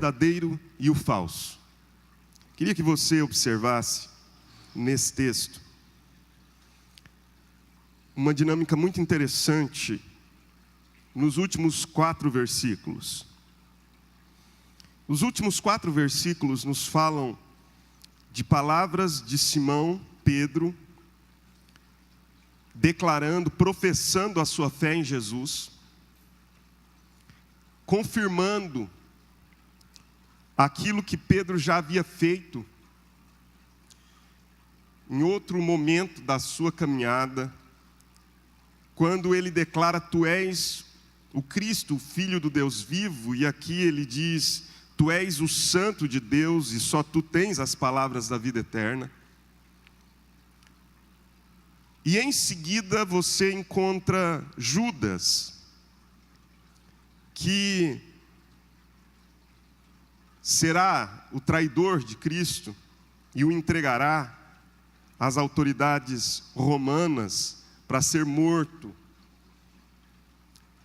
verdadeiro e o falso. Queria que você observasse nesse texto uma dinâmica muito interessante nos últimos 4 versículos. Os últimos 4 versículos nos falam de palavras de Simão, Pedro, declarando, professando a sua fé em Jesus, confirmando aquilo que Pedro já havia feito em outro momento da sua caminhada, quando ele declara: tu és o Cristo, o Filho do Deus vivo, e aqui ele diz: tu és o Santo de Deus e só tu tens as palavras da vida eterna. E em seguida você encontra Judas, que será o traidor de Cristo e o entregará às autoridades romanas para ser morto.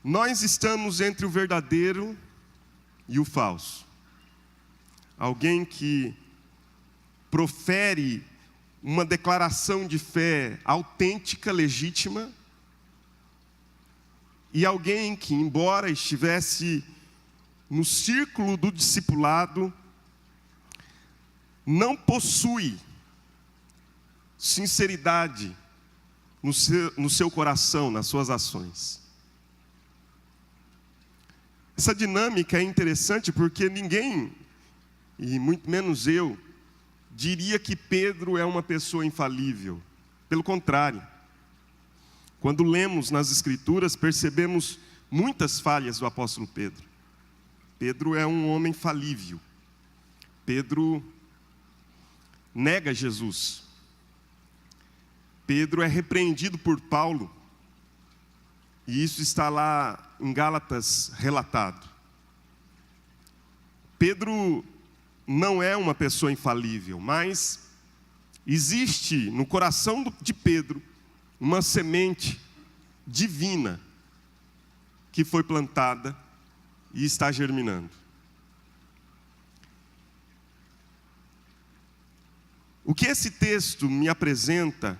Nós estamos entre o verdadeiro e o falso. Alguém que profere uma declaração de fé autêntica, legítima, e alguém que, embora estivesse no círculo do discipulado, não possui sinceridade no seu coração, nas suas ações. Essa dinâmica é interessante porque ninguém, e muito menos eu, diria que Pedro é uma pessoa infalível. Pelo contrário, quando lemos nas Escrituras, percebemos muitas falhas do apóstolo Pedro. Pedro é um homem falível. Pedro nega Jesus. Pedro é repreendido por Paulo. E isso está lá em Gálatas relatado. Pedro não é uma pessoa infalível, mas existe no coração de Pedro uma semente divina que foi plantada e está germinando. O que esse texto me apresenta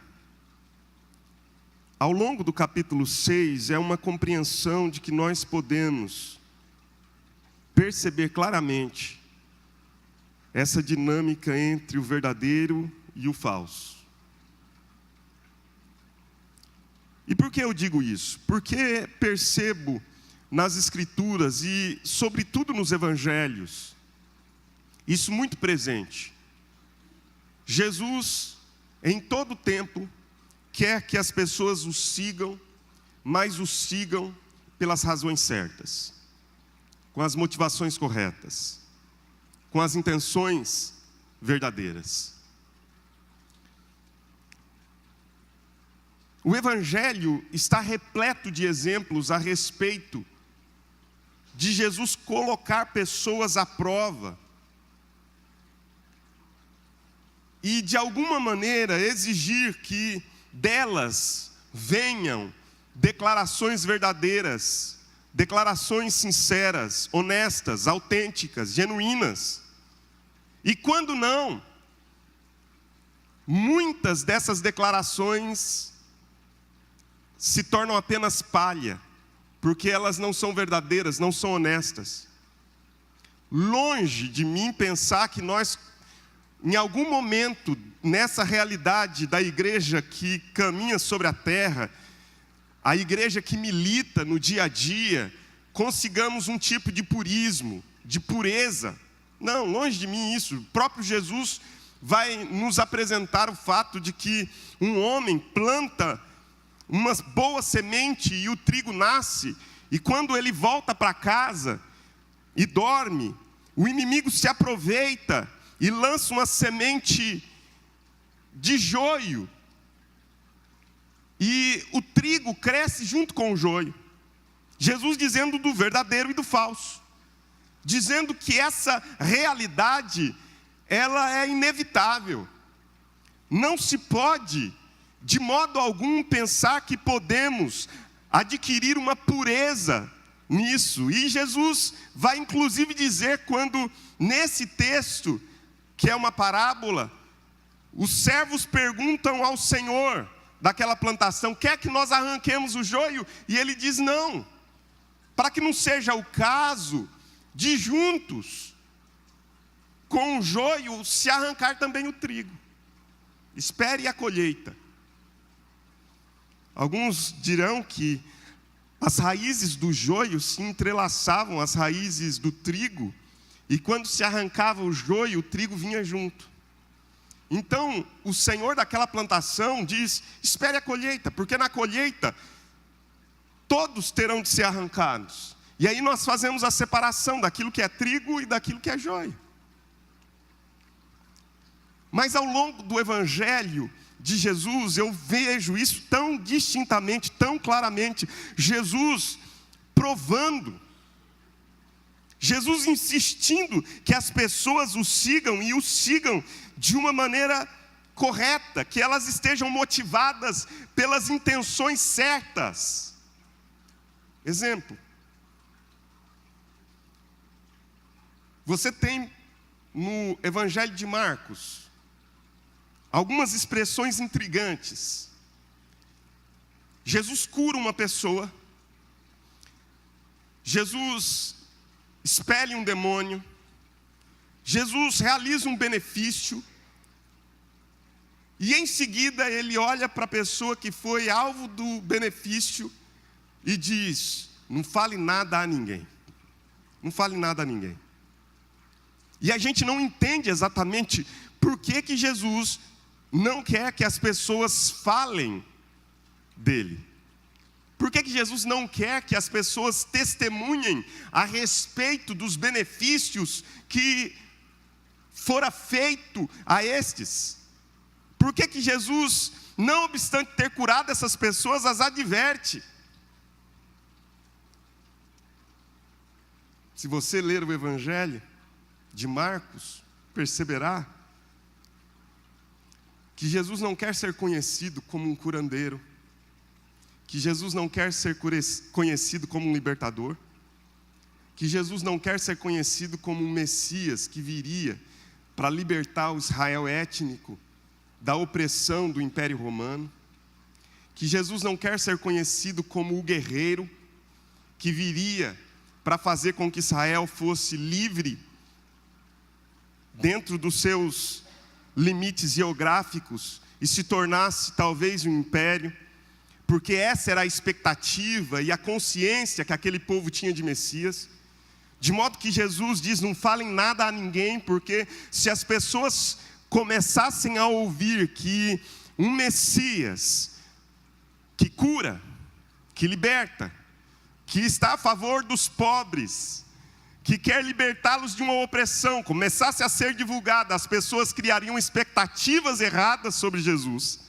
ao longo do capítulo 6 é uma compreensão de que nós podemos perceber claramente essa dinâmica entre o verdadeiro e o falso. E por que eu digo isso? Porque percebo nas Escrituras e, sobretudo, nos Evangelhos, isso muito presente. Jesus, em todo tempo, quer que as pessoas o sigam, mas o sigam pelas razões certas, com as motivações corretas, com as intenções verdadeiras. O Evangelho está repleto de exemplos a respeito de Jesus colocar pessoas à prova e, de alguma maneira, exigir que delas venham declarações verdadeiras, declarações sinceras, honestas, autênticas, genuínas. E quando não, muitas dessas declarações se tornam apenas palha, porque elas não são verdadeiras, não são honestas. Longe de mim pensar que nós, em algum momento, nessa realidade da igreja que caminha sobre a terra, a igreja que milita no dia a dia, consigamos um tipo de purismo, de pureza. Não, longe de mim isso. O próprio Jesus vai nos apresentar o fato de que um homem planta uma boa semente e o trigo nasce, e quando ele volta para casa e dorme, o inimigo se aproveita e lança uma semente de joio, e o trigo cresce junto com o joio. Jesus dizendo do verdadeiro e do falso, dizendo que essa realidade, ela é inevitável. Não se pode, de modo algum, pensar que podemos adquirir uma pureza nisso. E Jesus vai inclusive dizer, quando nesse texto, que é uma parábola, os servos perguntam ao Senhor daquela plantação: quer que nós arranquemos o joio? E ele diz: não, para que não seja o caso de juntos com o joio se arrancar também o trigo. Espere a colheita. Alguns dirão que as raízes do joio se entrelaçavam às raízes do trigo, e quando se arrancava o joio, o trigo vinha junto. Então, o Senhor daquela plantação diz: espere a colheita, porque na colheita todos terão de ser arrancados. E aí nós fazemos a separação daquilo que é trigo e daquilo que é joio. Mas ao longo do Evangelho de Jesus, eu vejo isso tão distintamente, tão claramente. Jesus provando, Jesus insistindo que as pessoas o sigam, e o sigam de uma maneira correta, que elas estejam motivadas pelas intenções certas. Exemplo: você tem no Evangelho de Marcos algumas expressões intrigantes. Jesus cura uma pessoa, Jesus expele um demônio, Jesus realiza um benefício, e em seguida ele olha para a pessoa que foi alvo do benefício e diz: não fale nada a ninguém. Não fale nada a ninguém. E a gente não entende exatamente por que Jesus não quer que as pessoas falem dele. Por que Jesus não quer que as pessoas testemunhem a respeito dos benefícios que fora feito a estes? Por que Jesus, não obstante ter curado essas pessoas, as adverte? Se você ler o Evangelho de Marcos, perceberá que Jesus não quer ser conhecido como um curandeiro, que Jesus não quer ser conhecido como um libertador, que Jesus não quer ser conhecido como um Messias que viria para libertar o Israel étnico da opressão do Império Romano, que Jesus não quer ser conhecido como o guerreiro que viria para fazer com que Israel fosse livre dentro dos seus limites geográficos e se tornasse talvez um império, porque essa era a expectativa e a consciência que aquele povo tinha de Messias. De modo que Jesus diz: não falem nada a ninguém, porque se as pessoas começassem a ouvir que um Messias que cura, que liberta, que está a favor dos pobres, que quer libertá-los de uma opressão, começasse a ser divulgada, as pessoas criariam expectativas erradas sobre Jesus.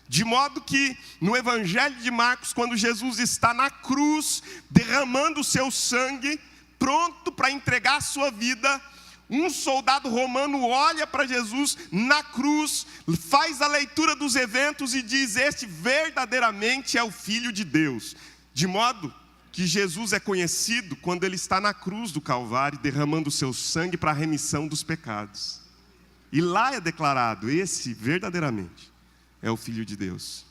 De modo que no Evangelho de Marcos, quando Jesus está na cruz, derramando o seu sangue, pronto para entregar a sua vida, um soldado romano olha para Jesus na cruz, faz a leitura dos eventos e diz: este verdadeiramente é o Filho de Deus. De modo que Jesus é conhecido quando ele está na cruz do Calvário, derramando o seu sangue para a remissão dos pecados. E lá é declarado: esse verdadeiramente é o Filho de Deus.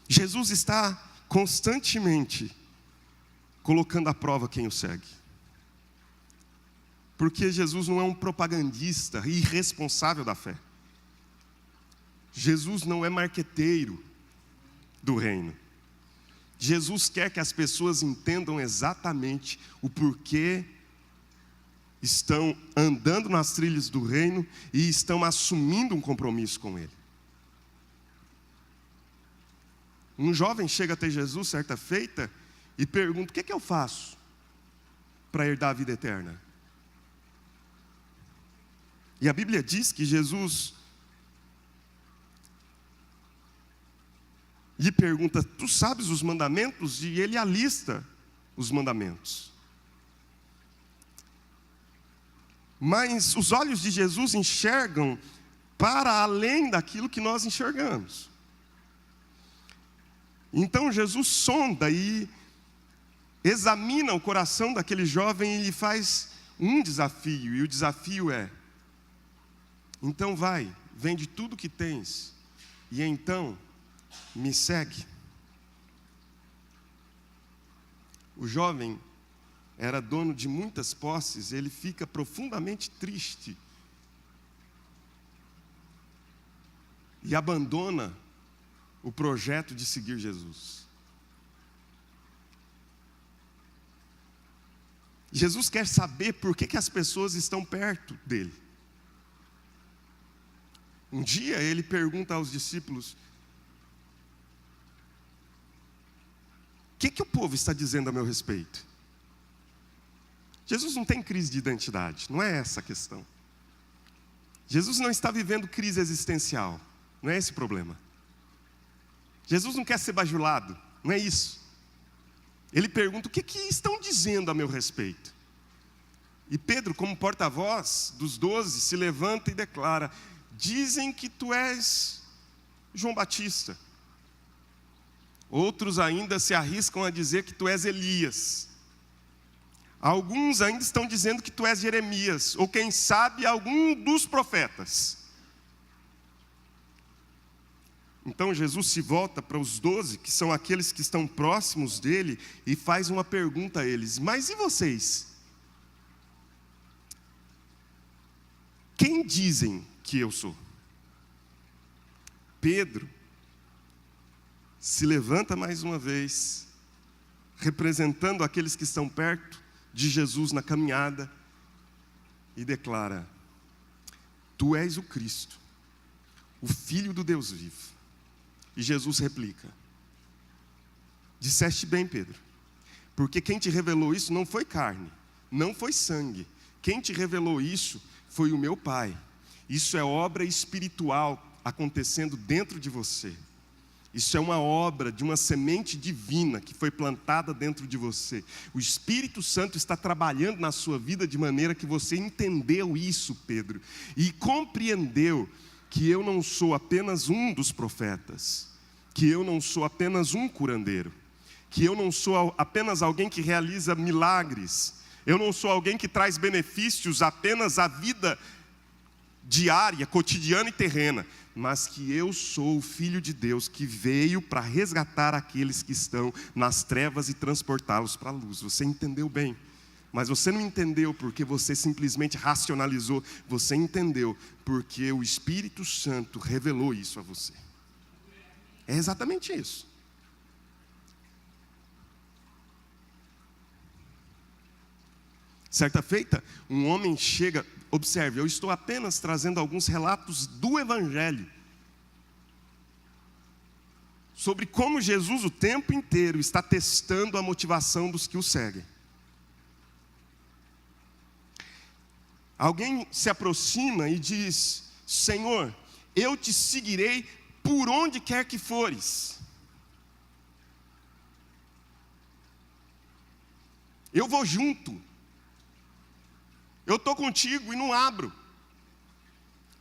Jesus está constantemente colocando à prova quem o segue. Porque Jesus não é um propagandista irresponsável da fé. Jesus não é marqueteiro do reino. Jesus quer que as pessoas entendam exatamente o porquê estão andando nas trilhas do reino e estão assumindo um compromisso com ele. Um jovem chega até Jesus certa feita e pergunta: o que é que eu faço para herdar a vida eterna? E a Bíblia diz que Jesus lhe pergunta: tu sabes os mandamentos? E ele alista os mandamentos. Mas os olhos de Jesus enxergam para além daquilo que nós enxergamos. Então Jesus sonda e examina o coração daquele jovem e lhe faz um desafio. E o desafio é: então vai, vende tudo que tens, e então me segue. O jovem era dono de muitas posses, ele fica profundamente triste e abandona o projeto de seguir Jesus. Jesus quer saber por que as pessoas estão perto dele. Um dia ele pergunta aos discípulos: o que o povo está dizendo a meu respeito? Jesus não tem crise de identidade, não é essa a questão. Jesus não está vivendo crise existencial, não é esse o problema. Jesus não quer ser bajulado, não é isso. Ele pergunta: o que estão dizendo a meu respeito? E Pedro, como porta-voz dos 12, se levanta e declara: dizem que tu és João Batista. Outros ainda se arriscam a dizer que tu és Elias. Alguns ainda estão dizendo que tu és Jeremias, ou quem sabe algum dos profetas. Então Jesus se volta para os 12, que são aqueles que estão próximos dele, e faz uma pergunta a eles: mas e vocês? Quem dizem que eu sou? Pedro se levanta mais uma vez, representando aqueles que estão perto de Jesus na caminhada, e declara: tu és o Cristo, o Filho do Deus vivo. E Jesus replica: disseste bem, Pedro, porque quem te revelou isso não foi carne, não foi sangue. Quem te revelou isso foi o meu Pai. Isso é obra espiritual acontecendo dentro de você. Isso é uma obra de uma semente divina que foi plantada dentro de você. O Espírito Santo está trabalhando na sua vida de maneira que você entendeu isso, Pedro, e compreendeu que eu não sou apenas um dos profetas, que eu não sou apenas um curandeiro, que eu não sou apenas alguém que realiza milagres, eu não sou alguém que traz benefícios apenas à vida diária, cotidiana e terrena, mas que eu sou o Filho de Deus que veio para resgatar aqueles que estão nas trevas e transportá-los para a luz. Você entendeu bem, mas você não entendeu porque você simplesmente racionalizou, você entendeu porque o Espírito Santo revelou isso a você. É exatamente isso. Certa feita, um homem chega. Observe, eu estou apenas trazendo alguns relatos do Evangelho sobre como Jesus o tempo inteiro está testando a motivação dos que o seguem. Alguém se aproxima e diz: Senhor, eu te seguirei por onde quer que fores. Eu vou junto. Eu estou contigo e não abro.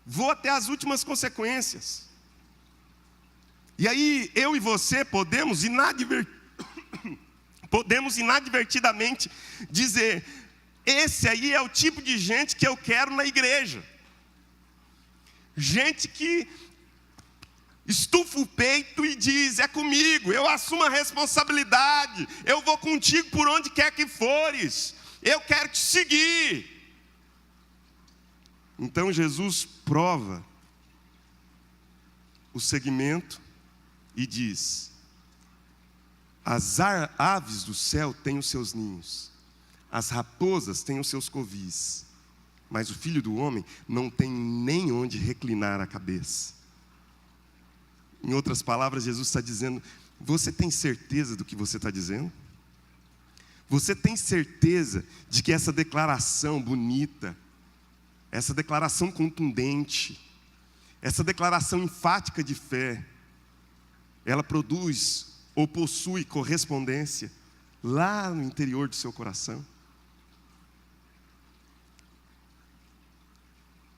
Vou até as últimas consequências. E aí, eu e você podemos inadvertidamente dizer: esse aí é o tipo de gente que eu quero na igreja. Gente que estufa o peito e diz: é comigo, eu assumo a responsabilidade, eu vou contigo por onde quer que fores, eu quero te seguir. Então Jesus prova o seguimento e diz: as aves do céu têm os seus ninhos, as raposas têm os seus covis, mas o Filho do Homem não tem nem onde reclinar a cabeça. Em outras palavras, Jesus está dizendo: você tem certeza do que você está dizendo? Você tem certeza de que essa declaração bonita, essa declaração contundente, essa declaração enfática de fé, ela produz ou possui correspondência lá no interior do seu coração?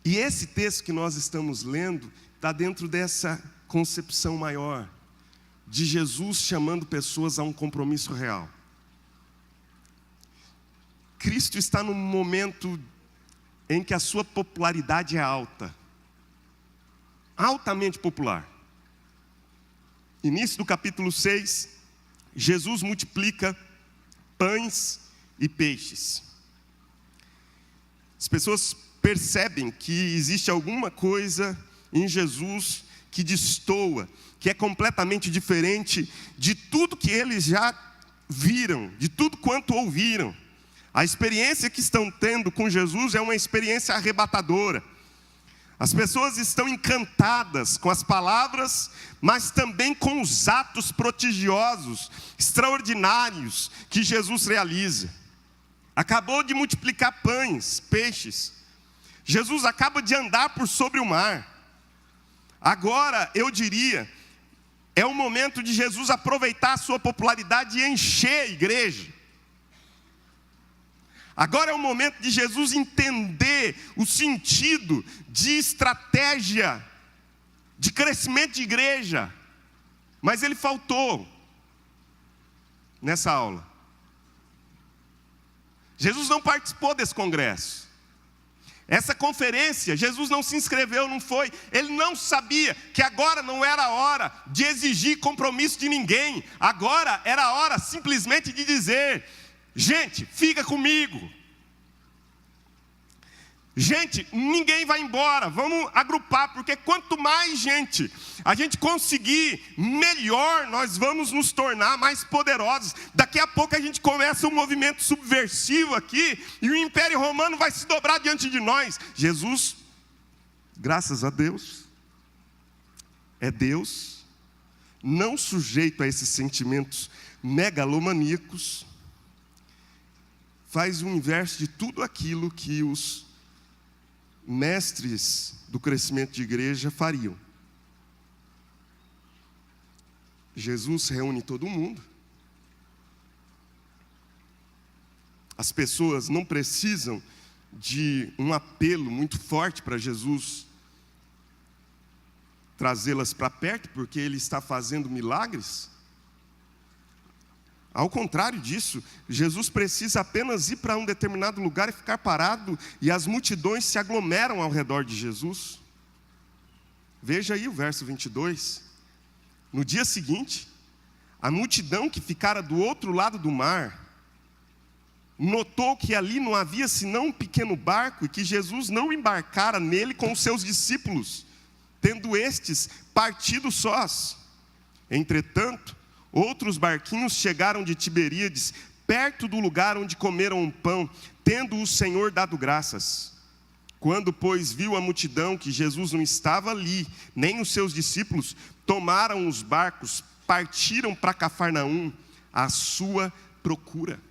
E esse texto que nós estamos lendo está dentro dessa concepção maior. de Jesus chamando pessoas a um compromisso real. Cristo está num momento em que a sua popularidade é alta. Altamente popular. Início do capítulo 6, Jesus multiplica pães e peixes. As pessoas percebem que existe alguma coisa em Jesus que destoa, que é completamente diferente de tudo que eles já viram, de tudo quanto ouviram. A experiência que estão tendo com Jesus é uma experiência arrebatadora. As pessoas estão encantadas com as palavras, mas também com os atos prodigiosos, extraordinários que Jesus realiza. Acabou de multiplicar pães, peixes. Jesus acaba de andar por sobre o mar. Agora, eu diria, é o momento de Jesus aproveitar a sua popularidade e encher a igreja. Agora é o momento de Jesus entender o sentido de estratégia, de crescimento de igreja. Mas ele faltou nessa aula. Jesus não participou desse congresso. Essa conferência, Jesus não se inscreveu, não foi. Ele não sabia que agora não era a hora de exigir compromisso de ninguém. Agora era a hora simplesmente de dizer: gente, fica comigo. Gente, ninguém vai embora, vamos agrupar, porque quanto mais gente a gente conseguir, melhor nós vamos nos tornar mais poderosos. Daqui a pouco a gente começa um movimento subversivo aqui, e o Império Romano vai se dobrar diante de nós. Jesus, graças a Deus, é Deus, não sujeito a esses sentimentos megalomaníacos, faz o inverso de tudo aquilo que os mestres do crescimento de igreja fariam. Jesus reúne todo mundo. As pessoas não precisam de um apelo muito forte para Jesus trazê-las para perto, porque Ele está fazendo milagres. Ao contrário disso, Jesus precisa apenas ir para um determinado lugar e ficar parado, e as multidões se aglomeram ao redor de Jesus. Veja aí o verso 22. No dia seguinte, a multidão que ficara do outro lado do mar, notou que ali não havia senão um pequeno barco, e que Jesus não embarcara nele com os seus discípulos, tendo estes partido sós. Entretanto, outros barquinhos chegaram de Tiberíades, perto do lugar onde comeram um pão, tendo o Senhor dado graças. Quando, pois, viu a multidão que Jesus não estava ali, nem os seus discípulos, tomaram os barcos, partiram para Cafarnaum, à sua procura.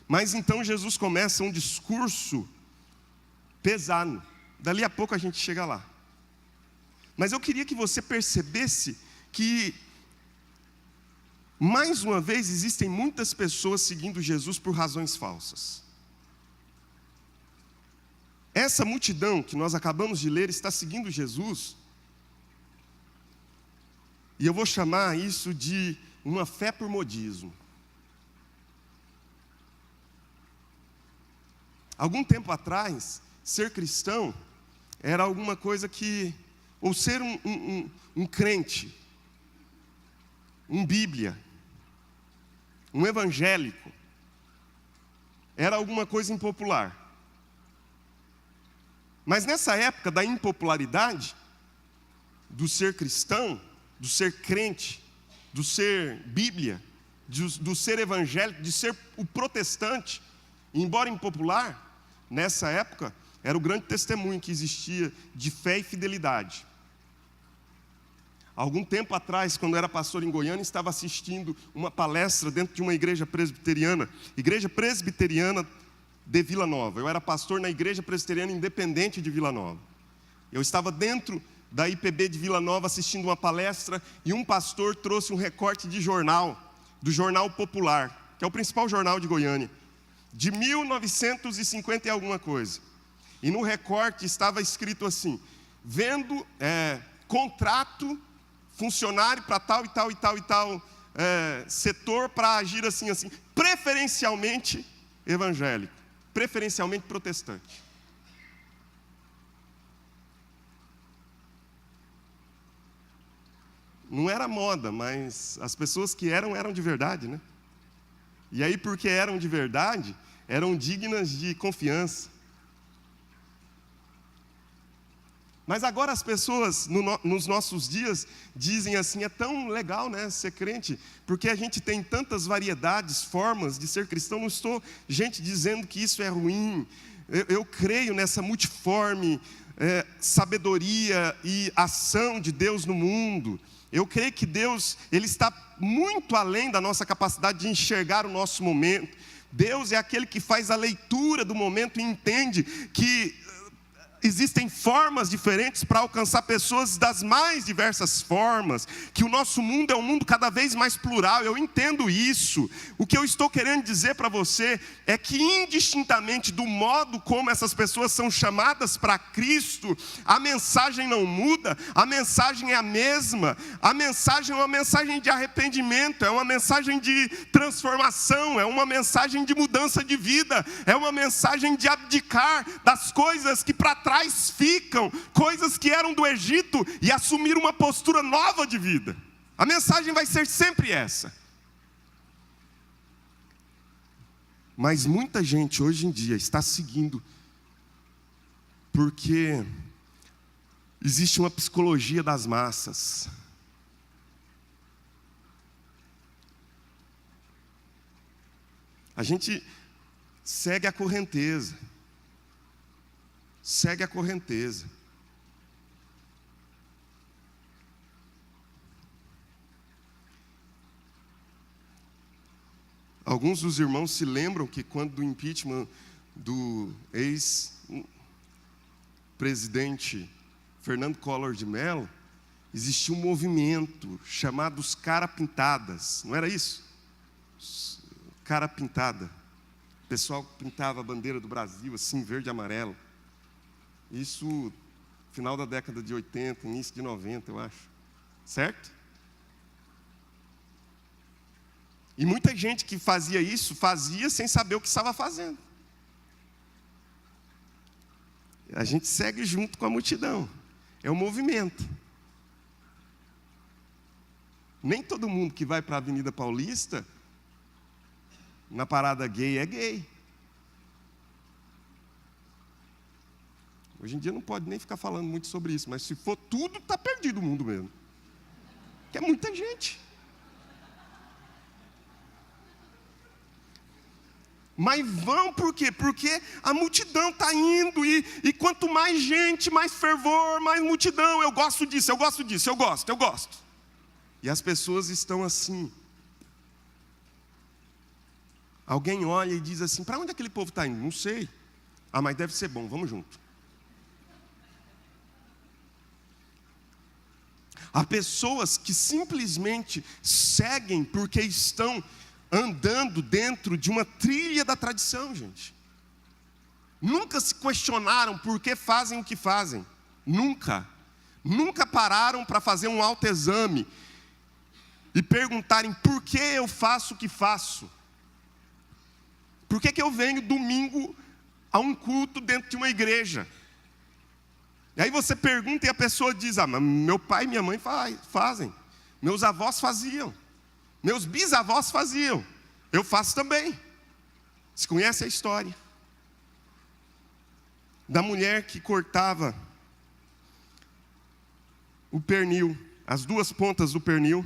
Mas então Jesus começa um discurso pesado. Dali a pouco a gente chega lá. Mas eu queria que você percebesse que, mais uma vez, existem muitas pessoas seguindo Jesus por razões falsas. Essa multidão que nós acabamos de ler está seguindo Jesus, e eu vou chamar isso de uma fé por modismo. Algum tempo atrás, ser cristão era alguma coisa que, ou ser um crente, um bíblia, um evangélico, era alguma coisa impopular. Mas nessa época da impopularidade, do ser cristão, do ser crente, do ser bíblia, do ser evangélico, de ser o protestante, embora impopular, nessa época, era o grande testemunho que existia de fé e fidelidade. Algum tempo atrás, quando eu era pastor em Goiânia, estava assistindo uma palestra dentro de uma igreja presbiteriana de Vila Nova. Eu era pastor na igreja presbiteriana independente de Vila Nova. Eu estava dentro da IPB de Vila Nova assistindo uma palestra, e um pastor trouxe um recorte de jornal, do Jornal Popular, que é o principal jornal de Goiânia, de 1950 e alguma coisa. E no recorte estava escrito assim: contrato funcionário para tal e tal e tal e tal setor para agir assim, assim. Preferencialmente evangélico, preferencialmente protestante. Não era moda, mas as pessoas que eram de verdade, né? E aí, porque eram de verdade, eram dignas de confiança. Mas agora as pessoas, nos nossos dias, dizem assim, é tão legal, né, ser crente, porque a gente tem tantas variedades, formas de ser cristão. Não estou, gente, dizendo que isso é ruim. Eu creio nessa multiforme sabedoria e ação de Deus no mundo. Eu creio que Deus, Ele está muito além da nossa capacidade de enxergar o nosso momento. Deus é aquele que faz a leitura do momento e entende que existem formas diferentes para alcançar pessoas das mais diversas formas, que o nosso mundo é um mundo cada vez mais plural. Eu entendo isso. O que eu estou querendo dizer para você é que, indistintamente do modo como essas pessoas são chamadas para Cristo, a mensagem não muda, a mensagem é a mesma. A mensagem é uma mensagem de arrependimento, é uma mensagem de transformação, é uma mensagem de mudança de vida, é uma mensagem de abdicar das coisas que para trás ficam, coisas que eram do Egito, e assumir uma postura nova de vida. A mensagem vai ser sempre essa. Mas muita gente hoje em dia está seguindo porque existe uma psicologia das massas. A gente segue a correnteza. Segue a correnteza. Alguns dos irmãos se lembram que quando do impeachment do ex-presidente Fernando Collor de Mello, existia um movimento chamado os Cara Pintadas, não era isso? Cara Pintada. O pessoal pintava a bandeira do Brasil assim, verde e amarelo. Isso, final da década de 80, início de 90, eu acho. Certo? E muita gente que fazia isso, fazia sem saber o que estava fazendo. A gente segue junto com a multidão. É um movimento. Nem todo mundo que vai para a Avenida Paulista, na parada gay, é gay. Hoje em dia não pode nem ficar falando muito sobre isso, mas se for tudo, está perdido o mundo mesmo. Que é muita gente. Mas vão por quê? Porque a multidão está indo, e quanto mais gente, mais fervor, mais multidão. Eu gosto disso, eu gosto disso, eu gosto. E as pessoas estão assim. Alguém olha e diz assim, para onde aquele povo está indo? Não sei. Ah, mas deve ser bom, vamos junto. Há pessoas que simplesmente seguem porque estão andando dentro de uma trilha da tradição, gente. Nunca se questionaram por que fazem o que fazem. Nunca. Nunca pararam para fazer um autoexame e perguntarem por que eu faço o que faço. Por que eu venho domingo a um culto dentro de uma igreja? E aí você pergunta e a pessoa diz, mas meu pai e minha mãe fazem. Meus avós faziam. Meus bisavós faziam. Eu faço também. Você conhece a história da mulher que cortava o pernil, as duas pontas do pernil,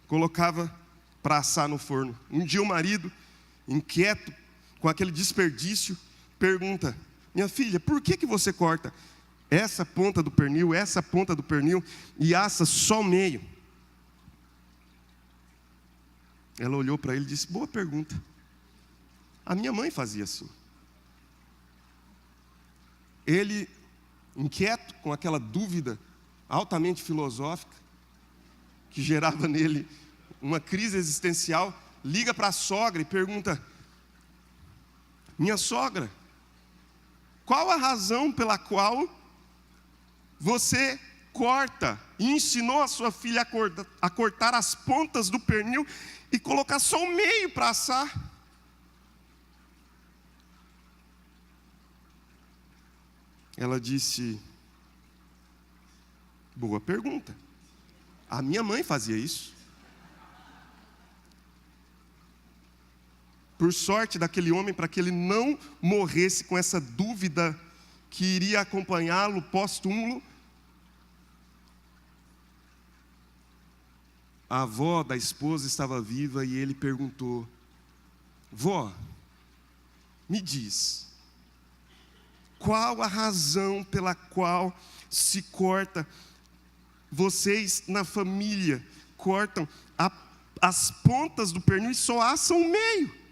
colocava para assar no forno. Um dia o marido, inquieto com aquele desperdício, pergunta, minha filha, por que você corta essa ponta do pernil e assa só o meio? Ela olhou para ele e disse, boa pergunta. A minha mãe fazia assim. Ele, inquieto com aquela dúvida altamente filosófica, que gerava nele uma crise existencial, liga para a sogra e pergunta, minha sogra, qual a razão pela qual você corta, e ensinou a sua filha a cortar as pontas do pernil e colocar só o meio para assar. Ela disse: boa pergunta. A minha mãe fazia isso. Por sorte daquele homem, para que ele não morresse com essa dúvida que iria acompanhá-lo pós-túmulo, a avó da esposa estava viva e ele perguntou: vó, me diz, qual a razão pela qual se corta, vocês na família cortam as pontas do pernil e só assam o meio?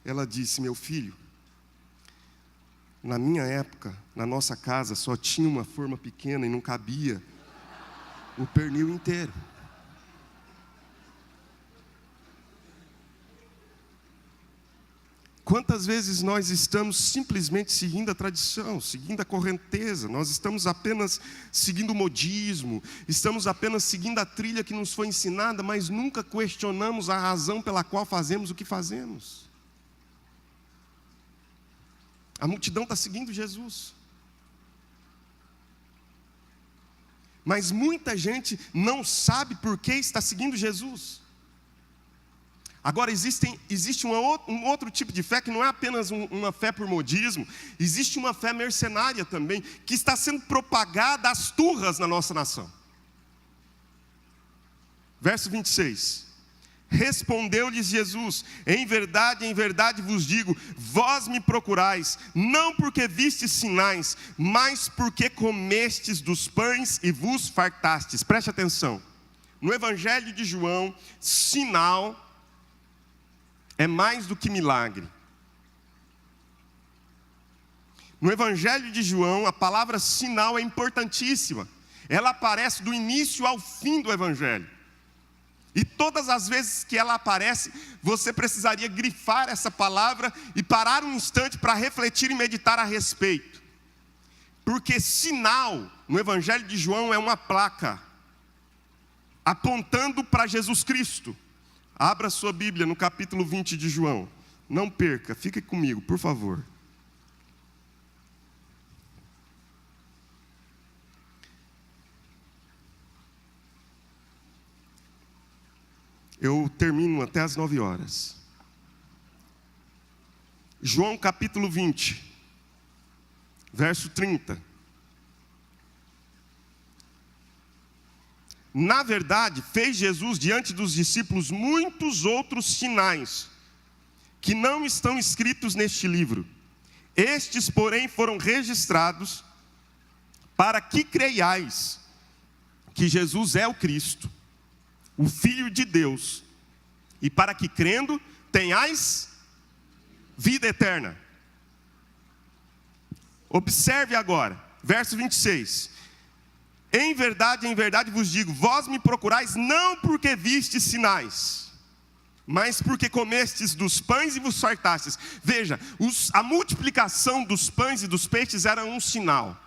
Ela disse: meu filho, na minha época, na nossa casa, só tinha uma forma pequena e não cabia o pernil inteiro. Quantas vezes nós estamos simplesmente seguindo a tradição, seguindo a correnteza, nós estamos apenas seguindo o modismo, estamos apenas seguindo a trilha que nos foi ensinada, mas nunca questionamos a razão pela qual fazemos o que fazemos. A multidão está seguindo Jesus. Mas muita gente não sabe por que está seguindo Jesus. Agora, existe um outro tipo de fé que não é apenas uma fé por modismo. Existe uma fé mercenária também, que está sendo propagada às turras na nossa nação. Verso 26. Respondeu-lhes Jesus: em verdade vos digo, vós me procurais, não porque vistes sinais, mas porque comestes dos pães e vos fartastes. Preste atenção. No Evangelho de João, sinal é mais do que milagre. No Evangelho de João, a palavra sinal é importantíssima. Ela aparece do início ao fim do Evangelho. E todas as vezes que ela aparece, você precisaria grifar essa palavra e parar um instante para refletir e meditar a respeito. Porque sinal, no Evangelho de João, é uma placa apontando para Jesus Cristo. Abra sua Bíblia no capítulo 20 de João. Não perca, fique comigo, por favor. Eu termino até às 9 horas. João capítulo 20, verso 30. Na verdade, fez Jesus diante dos discípulos muitos outros sinais, que não estão escritos neste livro. Estes, porém, foram registrados para que creiais que Jesus é o Cristo, o Filho de Deus, e para que crendo tenhais vida eterna. Observe agora, verso 26. Em verdade vos digo, vós me procurais não porque vistes sinais, mas porque comestes dos pães e vos fartastes. Veja, a multiplicação dos pães e dos peixes era um sinal,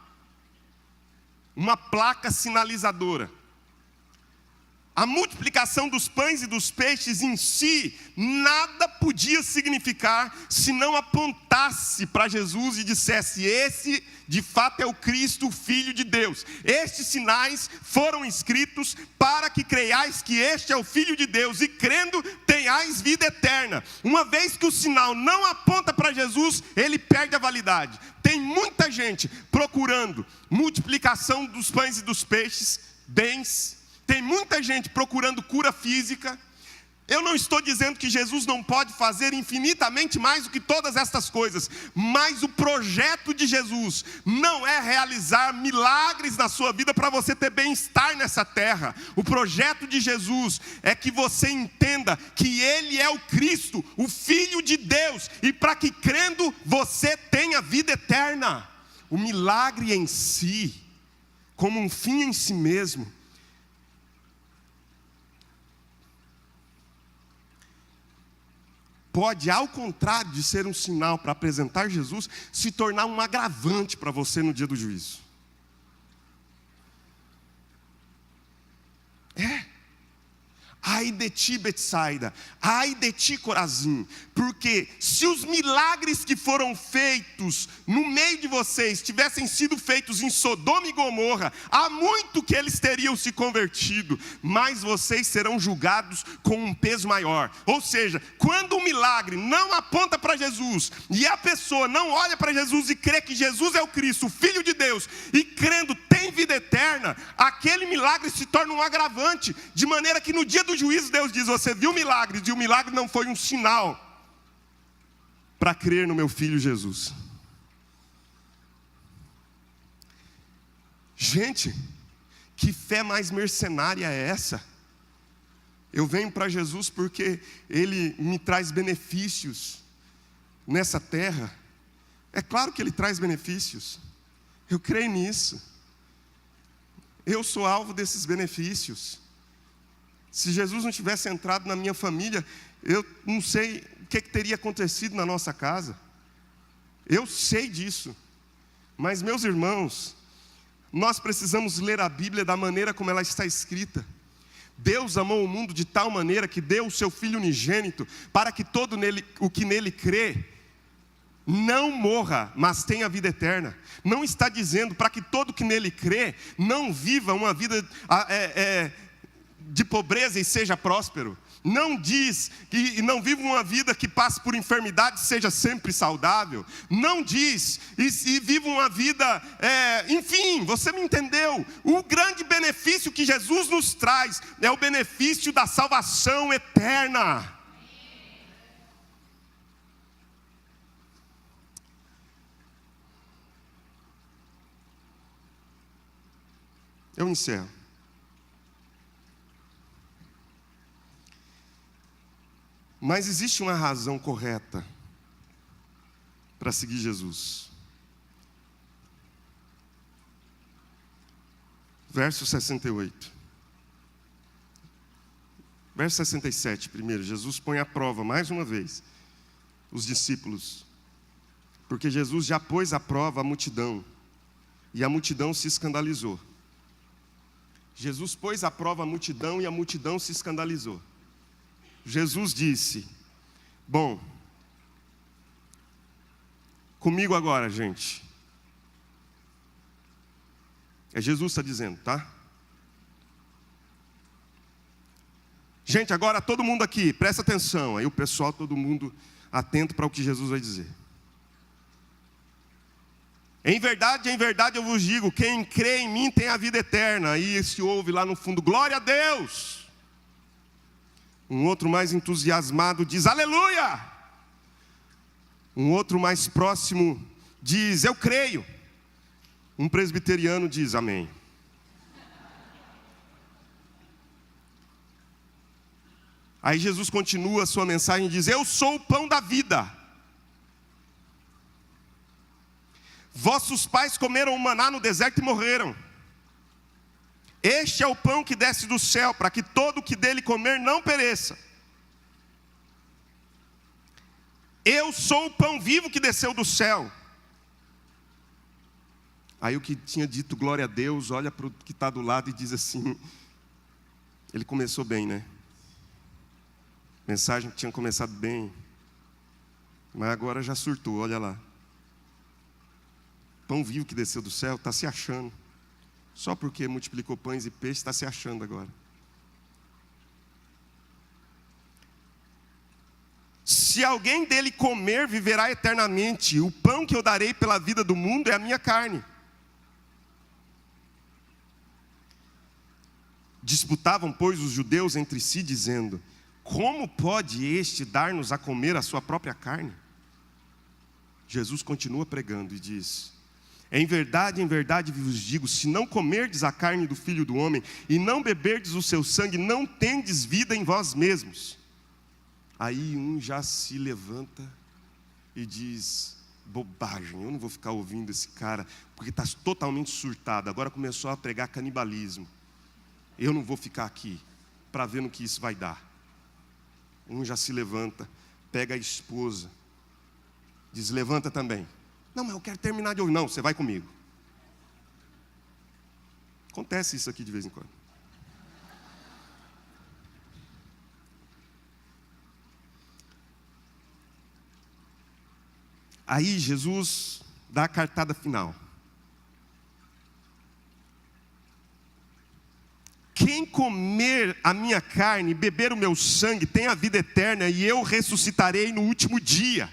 uma placa sinalizadora. A multiplicação dos pães e dos peixes em si, nada podia significar se não apontasse para Jesus e dissesse: esse de fato é o Cristo, o Filho de Deus. Estes sinais foram escritos para que creiais que este é o Filho de Deus, e crendo tenhais vida eterna. Uma vez que o sinal não aponta para Jesus, ele perde a validade. Tem muita gente procurando multiplicação dos pães e dos peixes, bens. Tem muita gente procurando cura física. Eu não estou dizendo que Jesus não pode fazer infinitamente mais do que todas estas coisas, mas o projeto de Jesus não é realizar milagres na sua vida para você ter bem-estar nessa terra. O projeto de Jesus é que você entenda que Ele é o Cristo, o Filho de Deus, e para que crendo você tenha vida eterna. O milagre em si, como um fim em si mesmo, pode, ao contrário de ser um sinal para apresentar Jesus, se tornar um agravante para você no dia do juízo. Ai de ti, Betsaida, ai de ti, Corazim, porque se os milagres que foram feitos no meio de vocês tivessem sido feitos em Sodoma e Gomorra, há muito que eles teriam se convertido, mas vocês serão julgados com um peso maior. Ou seja, quando um milagre não aponta para Jesus, e a pessoa não olha para Jesus e crê que Jesus é o Cristo, o Filho de Deus, e crendo tem vida eterna, aquele milagre se torna um agravante, de maneira que no dia do juízo Deus diz: você viu milagres, e o milagre não foi um sinal para crer no meu Filho Jesus. Gente, que fé mais mercenária é essa? Eu venho para Jesus porque Ele me traz benefícios nessa terra. É claro que Ele traz benefícios, eu creio nisso. Eu sou alvo desses benefícios. Se Jesus não tivesse entrado na minha família, eu não sei o que teria acontecido na nossa casa. Eu sei disso. Mas, meus irmãos, nós precisamos ler a Bíblia da maneira como ela está escrita. Deus amou o mundo de tal maneira que deu o seu Filho unigênito, para que todo o que nele crê não morra, mas tenha vida eterna. Não está dizendo para que todo que nele crê não viva uma vida de pobreza e seja próspero. Não diz que não viva uma vida que passe por enfermidade e seja sempre saudável. Não diz e viva uma vida, enfim, você me entendeu. O grande benefício que Jesus nos traz é o benefício da salvação eterna. Eu encerro. Mas existe uma razão correta para seguir Jesus. Verso 68. Verso 67, primeiro, Jesus põe à prova, mais uma vez, os discípulos. Porque Jesus já pôs à prova a multidão, e a multidão se escandalizou. Jesus pôs à prova a multidão, e a multidão se escandalizou. Jesus disse: bom, comigo agora, gente. É Jesus que está dizendo, tá? Gente, agora todo mundo aqui, presta atenção. Aí o pessoal, todo mundo atento para o que Jesus vai dizer. Em verdade eu vos digo, quem crê em mim tem a vida eterna. Aí se ouve lá no fundo: glória a Deus. Um outro mais entusiasmado diz: aleluia. Um outro mais próximo diz: eu creio. Um presbiteriano diz: amém. Aí Jesus continua a sua mensagem e diz: eu sou o pão da vida. Vossos pais comeram o maná no deserto e morreram. Este é o pão que desce do céu, para que todo o que dele comer não pereça. Eu sou o pão vivo que desceu do céu. Aí o que tinha dito glória a Deus, olha para o que está do lado e diz assim: ele começou bem, né? Mensagem que tinha começado bem, mas agora já surtou, olha lá. Pão vivo que desceu do céu, está se achando. Só porque multiplicou pães e peixes, está se achando agora. Se alguém dele comer, viverá eternamente. O pão que eu darei pela vida do mundo é a minha carne. Disputavam, pois, os judeus entre si, dizendo: como pode este dar-nos a comer a sua própria carne? Jesus continua pregando e diz: em verdade vos digo, se não comerdes a carne do Filho do Homem, e não beberdes o seu sangue, não tendes vida em vós mesmos. Aí um já se levanta e diz: bobagem, eu não vou ficar ouvindo esse cara, porque está totalmente surtado, agora começou a pregar canibalismo. Eu não vou ficar aqui para ver no que isso vai dar. Um já se levanta, pega a esposa, diz: levanta também. Não, mas eu quero terminar de ouvir. Não, você vai comigo. Acontece isso aqui de vez em quando. Aí Jesus dá a cartada final. Quem comer a minha carne e beber o meu sangue tem a vida eterna, e eu ressuscitarei no último dia.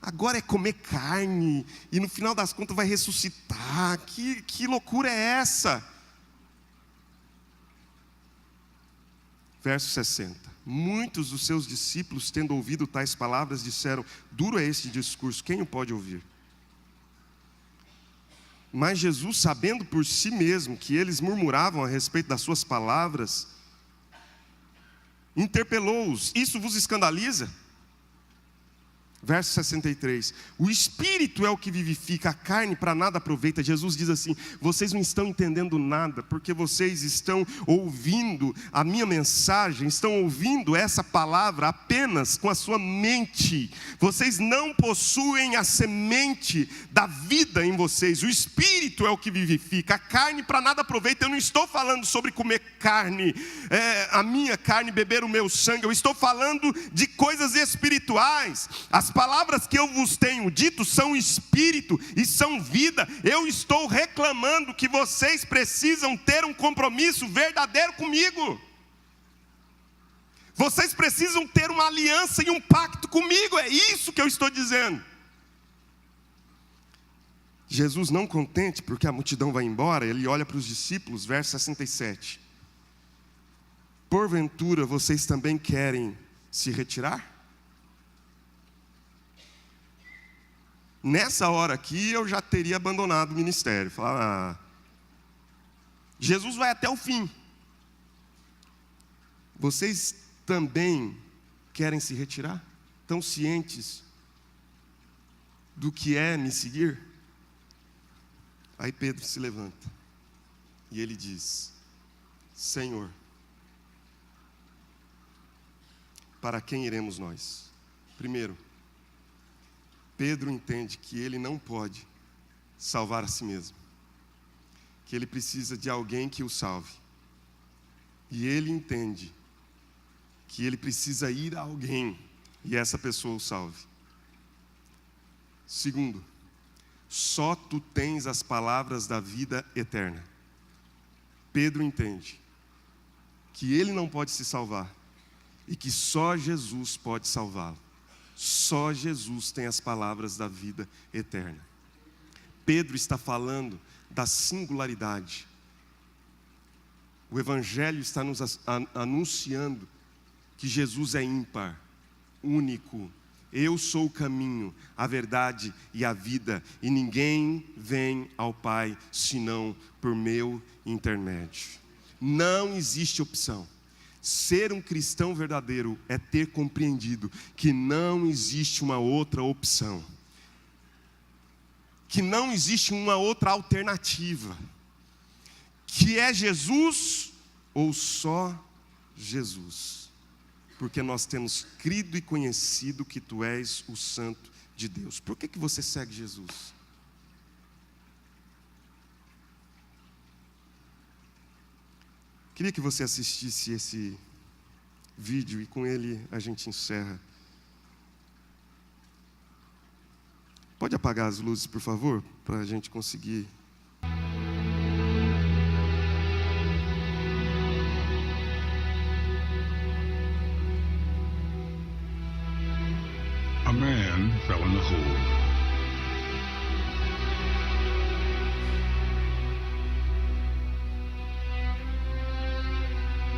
Agora é comer carne, e no final das contas vai ressuscitar. Que loucura é essa? Verso 60. Muitos dos seus discípulos, tendo ouvido tais palavras, disseram: duro é este discurso, quem o pode ouvir? Mas Jesus, sabendo por si mesmo que eles murmuravam a respeito das suas palavras, interpelou-os: isso vos escandaliza? Verso 63, o Espírito é o que vivifica, a carne para nada aproveita. Jesus diz assim: vocês não estão entendendo nada, porque vocês estão ouvindo a minha mensagem, estão ouvindo essa palavra apenas com a sua mente. Vocês não possuem a semente da vida em vocês. O Espírito é o que vivifica, a carne para nada aproveita. Eu não estou falando sobre comer carne, a minha carne, beber o meu sangue. Eu estou falando de coisas espirituais. As palavras que eu vos tenho dito são espírito e são vida. Eu estou reclamando que vocês precisam ter um compromisso verdadeiro comigo. Vocês precisam ter uma aliança e um pacto comigo. É isso que eu estou dizendo. Jesus, não contente porque a multidão vai embora, ele olha para os discípulos, verso 67. Porventura vocês também querem se retirar? Nessa hora aqui eu já teria abandonado o ministério. Falar, Jesus vai até o fim. Vocês também querem se retirar? Estão cientes do que é me seguir? Aí Pedro se levanta e ele diz: Senhor, para quem iremos nós? Primeiro, Pedro entende que ele não pode salvar a si mesmo, que ele precisa de alguém que o salve. E ele entende que ele precisa ir a alguém e essa pessoa o salve. Segundo, só tu tens as palavras da vida eterna. Pedro entende que ele não pode se salvar e que só Jesus pode salvá-lo. Só Jesus tem as palavras da vida eterna. Pedro está falando da singularidade. O Evangelho está nos anunciando que Jesus é ímpar, único. Eu sou o caminho, a verdade e a vida, e ninguém vem ao Pai senão por meu intermédio. Não existe opção. Ser um cristão verdadeiro é ter compreendido que não existe uma outra opção, que não existe uma outra alternativa, que é Jesus ou só Jesus, porque nós temos crido e conhecido que tu és o Santo de Deus. Por que você segue Jesus? Queria que você assistisse esse vídeo e com ele a gente encerra. Pode apagar as luzes, por favor, para a gente conseguir. A man fell in a hole.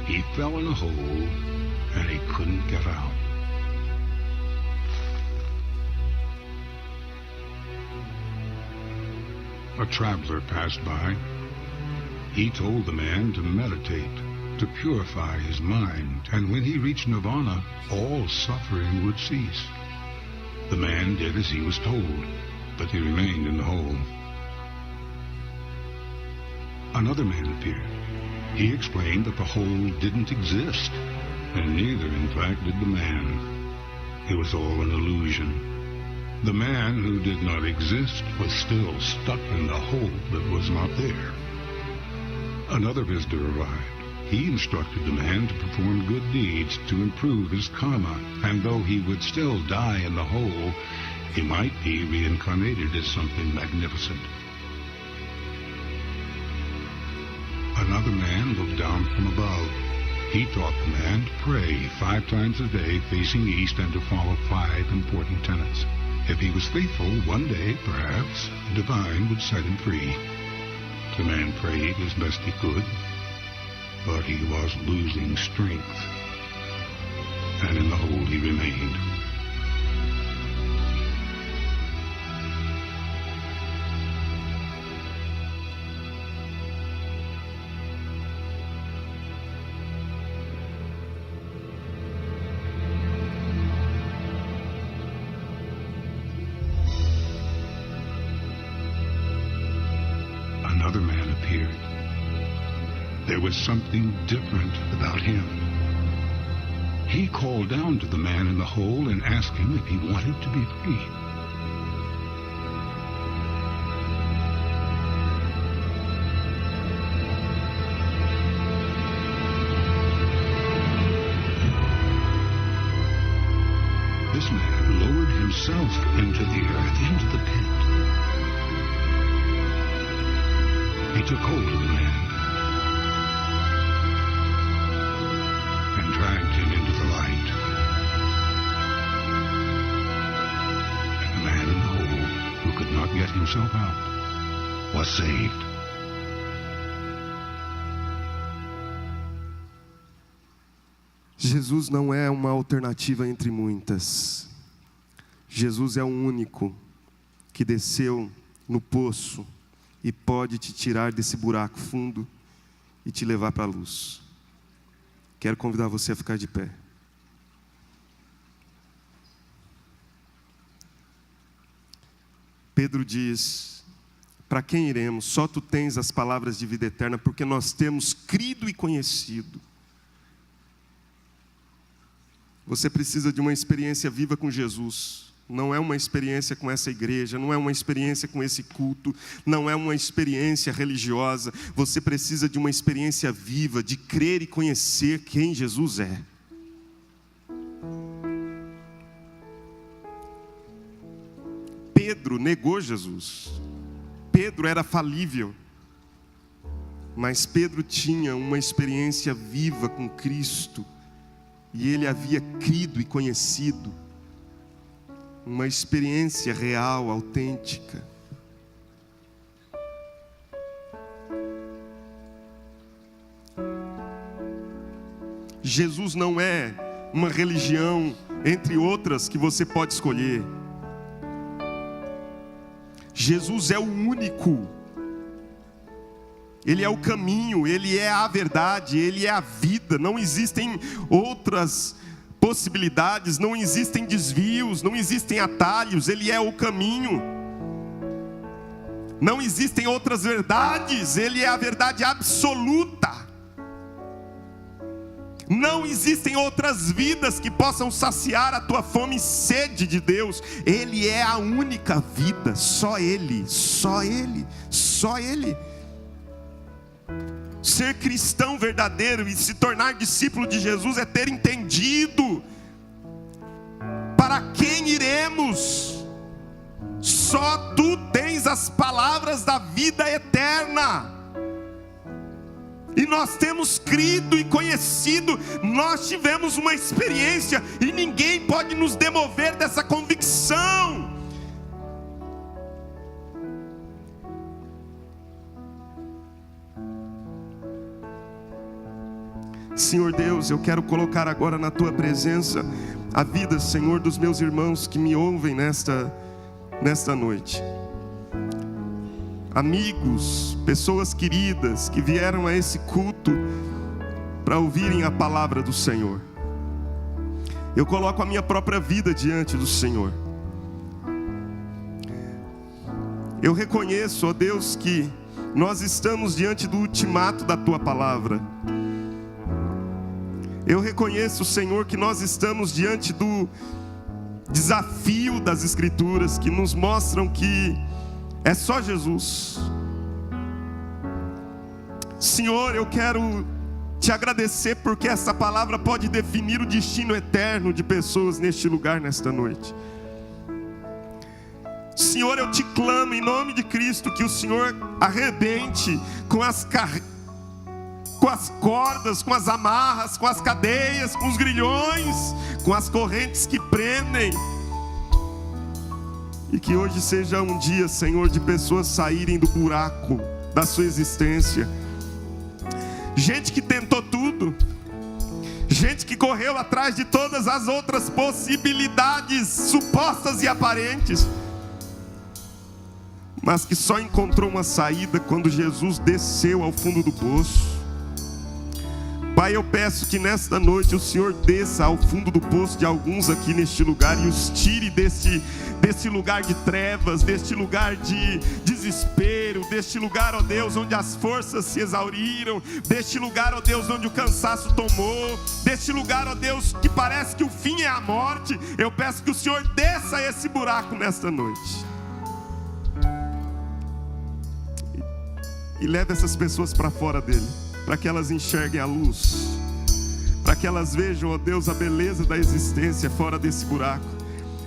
He fell in a hole and he couldn't get out. A traveler passed by. He told the man to meditate, to purify his mind, and when he reached nirvana, all suffering would cease. The man did as he was told, but he remained in the hole. Another man appeared. He explained that the hole didn't exist, and neither, in fact, did the man. It was all an illusion. The man who did not exist was still stuck in the hole that was not there. Another visitor arrived. he instructed the man to perform good deeds to improve his karma, and though he would still die in the hole, he might be reincarnated as something magnificent. Another man looked down from above. He taught the man to pray 5 times a day facing east and to follow 5 important tenets. If he was faithful, one day, perhaps, the divine would set him free. The man prayed as best he could, but he was losing strength, and in the hole he remained. Another man appeared. There was something different about him. He called down to the man in the hole and asked him if he wanted to be free. This man lowered himself into the earth, into the pit. He took hold of the man and dragged him into the light. And the man in the hole, who could not get himself out, was saved. Jesus não é uma alternativa entre muitas. Jesus é o único que desceu no poço e pode te tirar desse buraco fundo e te levar para a luz. Quero convidar você a ficar de pé. Pedro diz: para quem iremos? Só tu tens as palavras de vida eterna, porque nós temos crido e conhecido. Você precisa de uma experiência viva com Jesus. Não é uma experiência com essa igreja, não é uma experiência com esse culto, não é uma experiência religiosa. Você precisa de uma experiência viva, de crer e conhecer quem Jesus é. Pedro negou Jesus. Pedro era falível. Mas Pedro tinha uma experiência viva com Cristo. E ele havia crido e conhecido. Uma experiência real, autêntica. Jesus não é uma religião entre outras que você pode escolher. Jesus é o único. Ele é o caminho, Ele é a verdade, Ele é a vida. Não existem outras possibilidades, não existem desvios, não existem atalhos. Ele é o caminho. Não existem outras verdades, Ele é a verdade absoluta. Não existem outras vidas que possam saciar a tua fome e sede de Deus. Ele é a única vida, só Ele, só Ele, só Ele. Ser cristão verdadeiro e se tornar discípulo de Jesus é ter entendido para quem iremos. Só tu tens as palavras da vida eterna. E nós temos crido e conhecido, nós tivemos uma experiência e ninguém pode nos demover dessa convicção. Senhor Deus, eu quero colocar agora na Tua presença a vida, Senhor, dos meus irmãos que me ouvem nesta noite. Amigos, pessoas queridas que vieram a esse culto para ouvirem a palavra do Senhor. Eu coloco a minha própria vida diante do Senhor. Eu reconheço, ó Deus, que nós estamos diante do ultimato da Tua palavra. Eu reconheço, Senhor, que nós estamos diante do desafio das Escrituras, que nos mostram que é só Jesus. Senhor, eu quero te agradecer porque essa palavra pode definir o destino eterno de pessoas neste lugar, nesta noite. Senhor, eu te clamo em nome de Cristo que o Senhor arrebente com as cordas, com as amarras, com as cadeias, com os grilhões, com as correntes que prendem. E que hoje seja um dia, Senhor, de pessoas saírem do buraco da sua existência. Gente que tentou tudo, gente que correu atrás de todas as outras possibilidades supostas e aparentes, mas que só encontrou uma saída quando Jesus desceu ao fundo do poço. Pai, eu peço que nesta noite o Senhor desça ao fundo do poço de alguns aqui neste lugar e os tire desse lugar de trevas, deste lugar de desespero, deste lugar, ó Deus, onde as forças se exauriram, deste lugar, ó Deus, onde o cansaço tomou, deste lugar, ó Deus, que parece que o fim é a morte. Eu peço que o Senhor desça esse buraco nesta noite e leve essas pessoas para fora dele, para que elas enxerguem a luz, para que elas vejam, ó Deus, a beleza da existência fora desse buraco,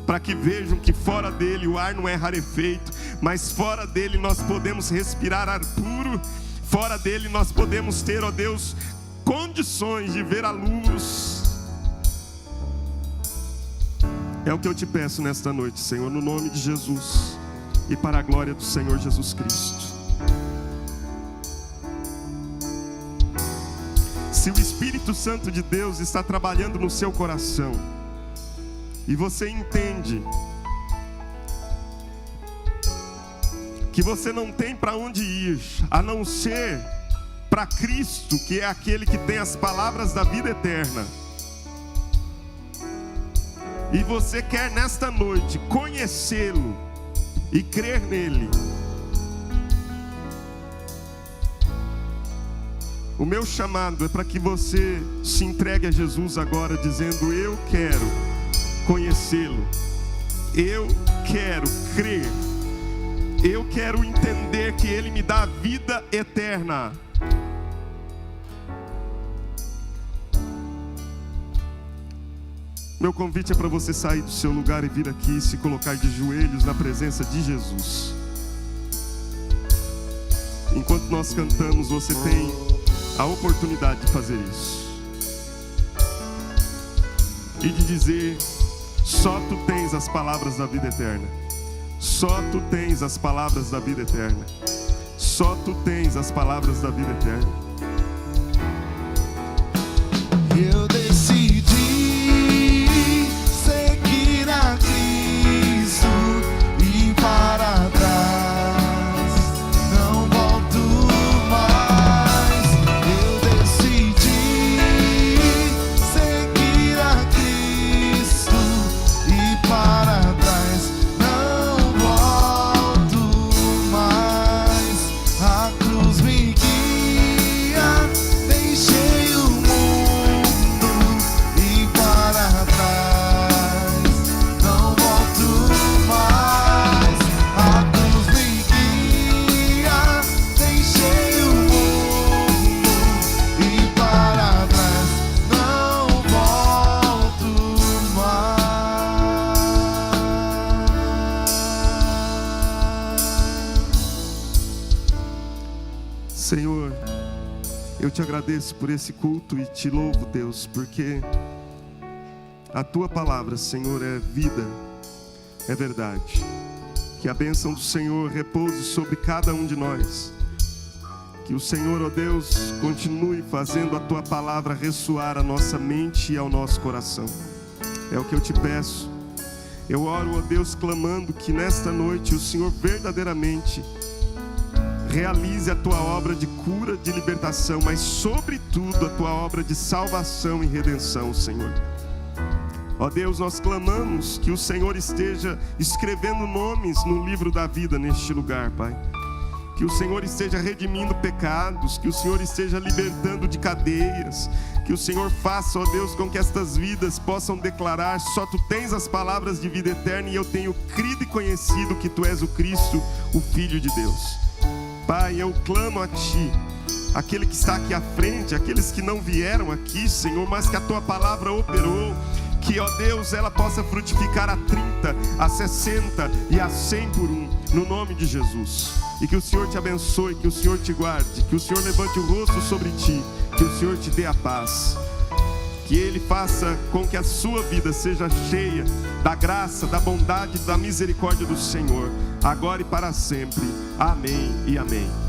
para que vejam que fora dele o ar não é rarefeito, mas fora dele nós podemos respirar ar puro, fora dele nós podemos ter, ó Deus, condições de ver a luz. É o que eu te peço nesta noite, Senhor, no nome de Jesus e para a glória do Senhor Jesus Cristo. Se o Espírito Santo de Deus está trabalhando no seu coração e você entende que você não tem para onde ir a não ser para Cristo, que é aquele que tem as palavras da vida eterna, e você quer nesta noite conhecê-lo e crer nele, o meu chamado é para que você se entregue a Jesus agora, dizendo: eu quero conhecê-lo, eu quero crer, eu quero entender que Ele me dá a vida eterna. Meu convite é para você sair do seu lugar e vir aqui e se colocar de joelhos na presença de Jesus. Enquanto nós cantamos, você tem a oportunidade de fazer isso e de dizer: só tu tens as palavras da vida eterna, só tu tens as palavras da vida eterna, só tu tens as palavras da vida eterna. Eu decidi seguir a Cristo e para trás não volto mais. Eu decidi seguir a Cristo e para trás não volto mais. A cruz me guia, deixei o mundo e para trás não volto mais. A cruz me guia, deixei o mundo e para trás não volto mais. Senhor, eu te agradeço por esse culto e te louvo, Deus, porque a tua palavra, Senhor, é vida, é verdade. Que a bênção do Senhor repouse sobre cada um de nós. Que o Senhor, ó Deus, continue fazendo a tua palavra ressoar à nossa mente e ao nosso coração. É o que eu te peço. Eu oro, ó Deus, clamando que nesta noite o Senhor verdadeiramente realize a tua obra de cura, de libertação, mas sobretudo a tua obra de salvação e redenção, Senhor. Ó Deus, nós clamamos que o Senhor esteja escrevendo nomes no livro da vida neste lugar, Pai. Que o Senhor esteja redimindo pecados, que o Senhor esteja libertando de cadeias, que o Senhor faça, ó Deus, com que estas vidas possam declarar: só tu tens as palavras de vida eterna, e eu tenho crido e conhecido que tu és o Cristo, o Filho de Deus. Pai, eu clamo a Ti, aquele que está aqui à frente, aqueles que não vieram aqui, Senhor, mas que a Tua palavra operou. Que, ó Deus, ela possa frutificar a 30, a 60 e a 100 por um, no nome de Jesus. E que o Senhor te abençoe, que o Senhor te guarde, que o Senhor levante o rosto sobre ti, que o Senhor te dê a paz. Que Ele faça com que a sua vida seja cheia da graça, da bondade, da misericórdia do Senhor, agora e para sempre. Amém e amém.